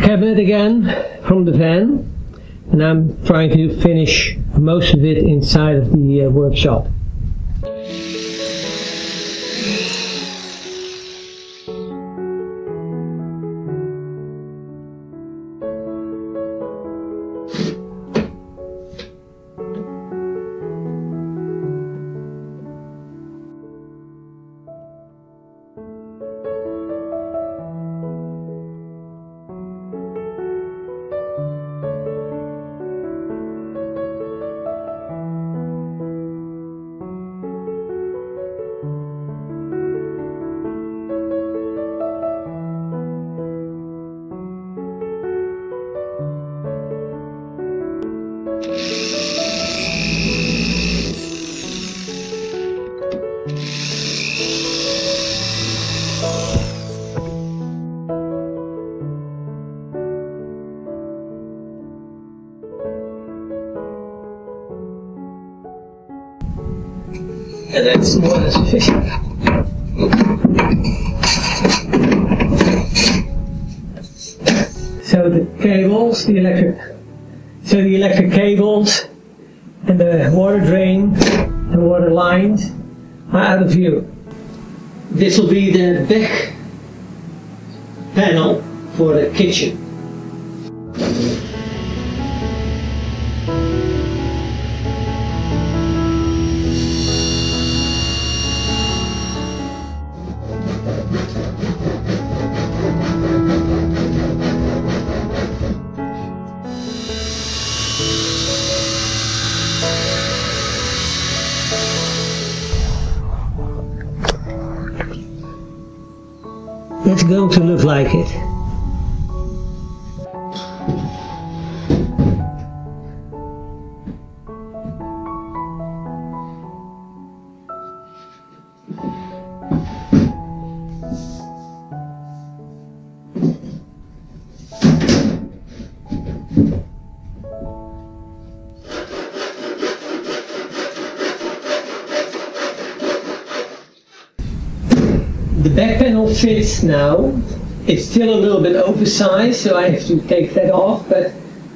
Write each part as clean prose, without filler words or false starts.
cabinet again from the van, and I'm trying to finish most of it inside of the workshop. And that's more than sufficient. So the cables, the electric cables and the water drain and water lines are out of view. This will be the back panel for the kitchen. It's going to look like it. The back panel fits now. It's still a little bit oversized, so I have to take that off, but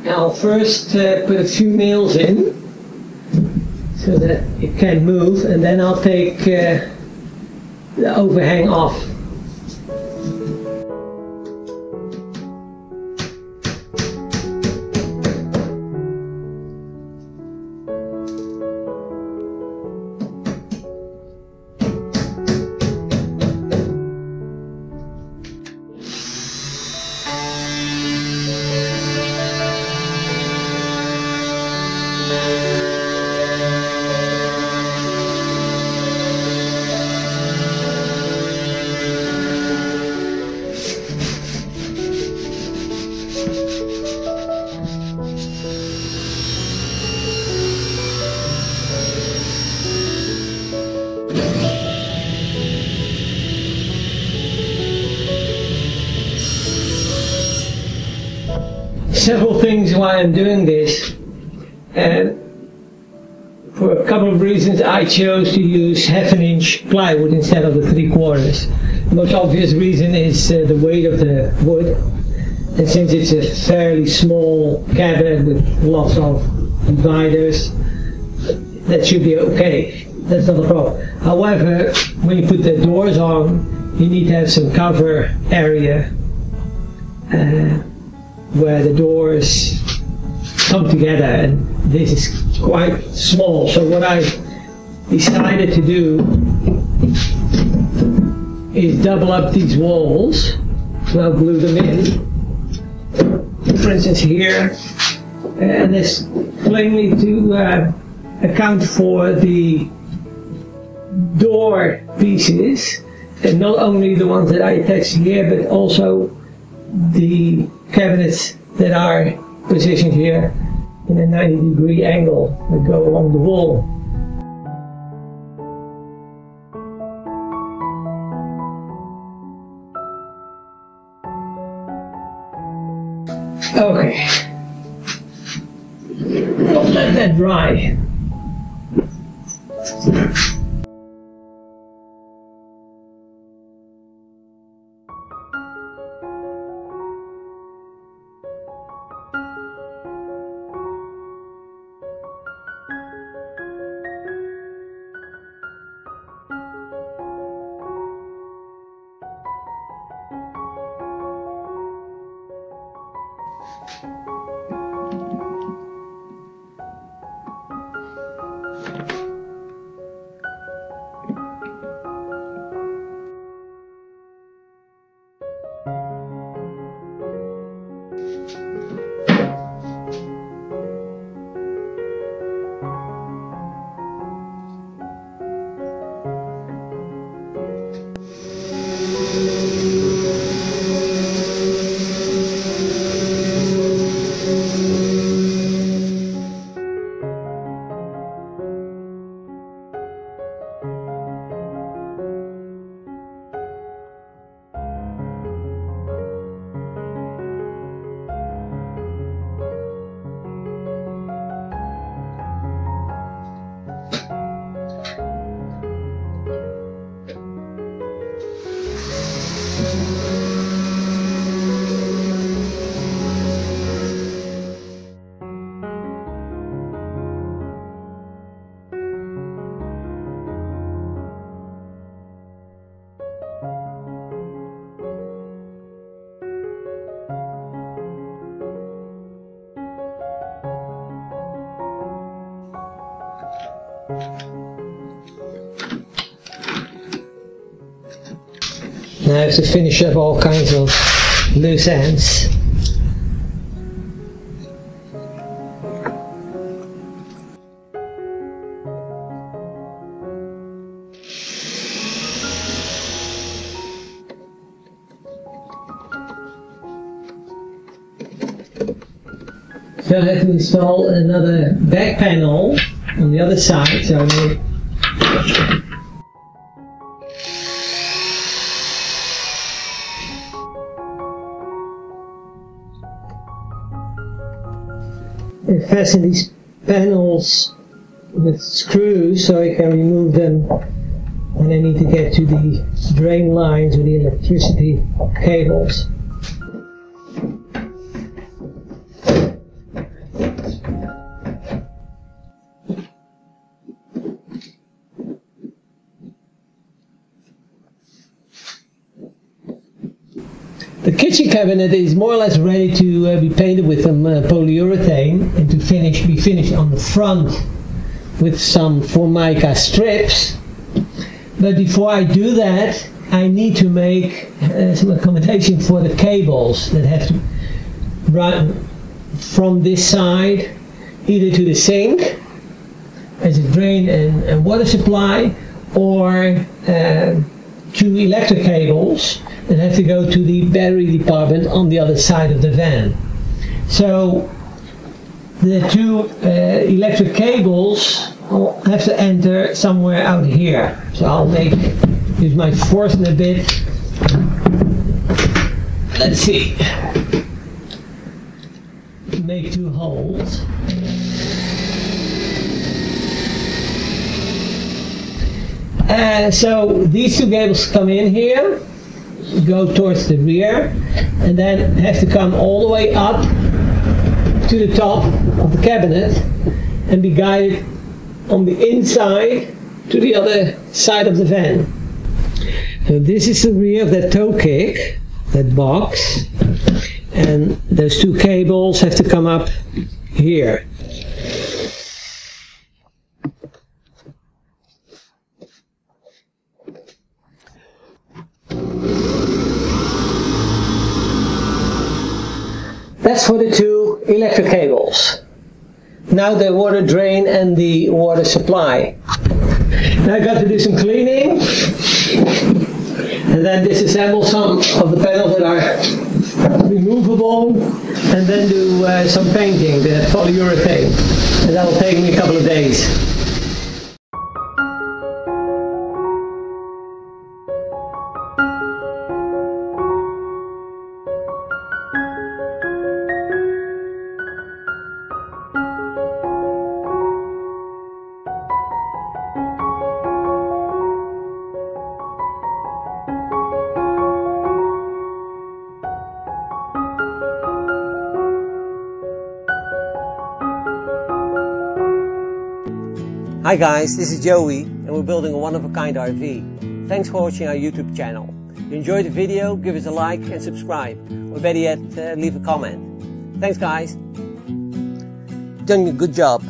I'll first put a few nails in so that it can move, and then I'll take the overhang off. Several things why I'm doing this, and for a couple of reasons I chose to use 1/2 inch plywood instead of the 3/4. The most obvious reason is the weight of the wood, and since it's a fairly small cabinet with lots of dividers, that should be okay. That's not a problem. However, when you put the doors on, you need to have some cover area where the doors come together, and this is quite small. So what I decided to do is double up these walls, so I'll glue them in. For instance here, and this plainly to account for the door pieces, and not only the ones that I attach here, but also the cabinets that are positioned here in a 90-degree angle that go along the wall. Okay, I'll let that dry. Now I have to finish up all kinds of loose ends. So I have to install another back panel on the other side. So I fasten these panels with screws so I can remove them when I need to get to the drain lines or the electricity cables. The kitchen cabinet is more or less ready to be painted with some polyurethane and to be finished on the front with some Formica strips. But before I do that, I need to make some accommodation for the cables that have to run from this side either to the sink as a drain and water supply, or two electric cables that have to go to the battery department on the other side of the van. So the two electric cables will have to enter somewhere out here. So I'll use my Forstner bit. Let's see. Make two holes. So these two cables come in here, go towards the rear, and then have to come all the way up to the top of the cabinet and be guided on the inside to the other side of the van. So this is the rear of that toe kick, that box, and those two cables have to come up here. That's for the two electric cables. Now the water drain and the water supply. Now I got to do some cleaning and then disassemble some of the panels that are removable, and then do some painting, the polyurethane, and that will take me a couple of days. Hi guys, this is Joey and we're building a one-of-a-kind RV. Thanks for watching our YouTube channel. If you enjoyed the video, give us a like and subscribe, or better yet, leave a comment. Thanks guys. You've done a good job.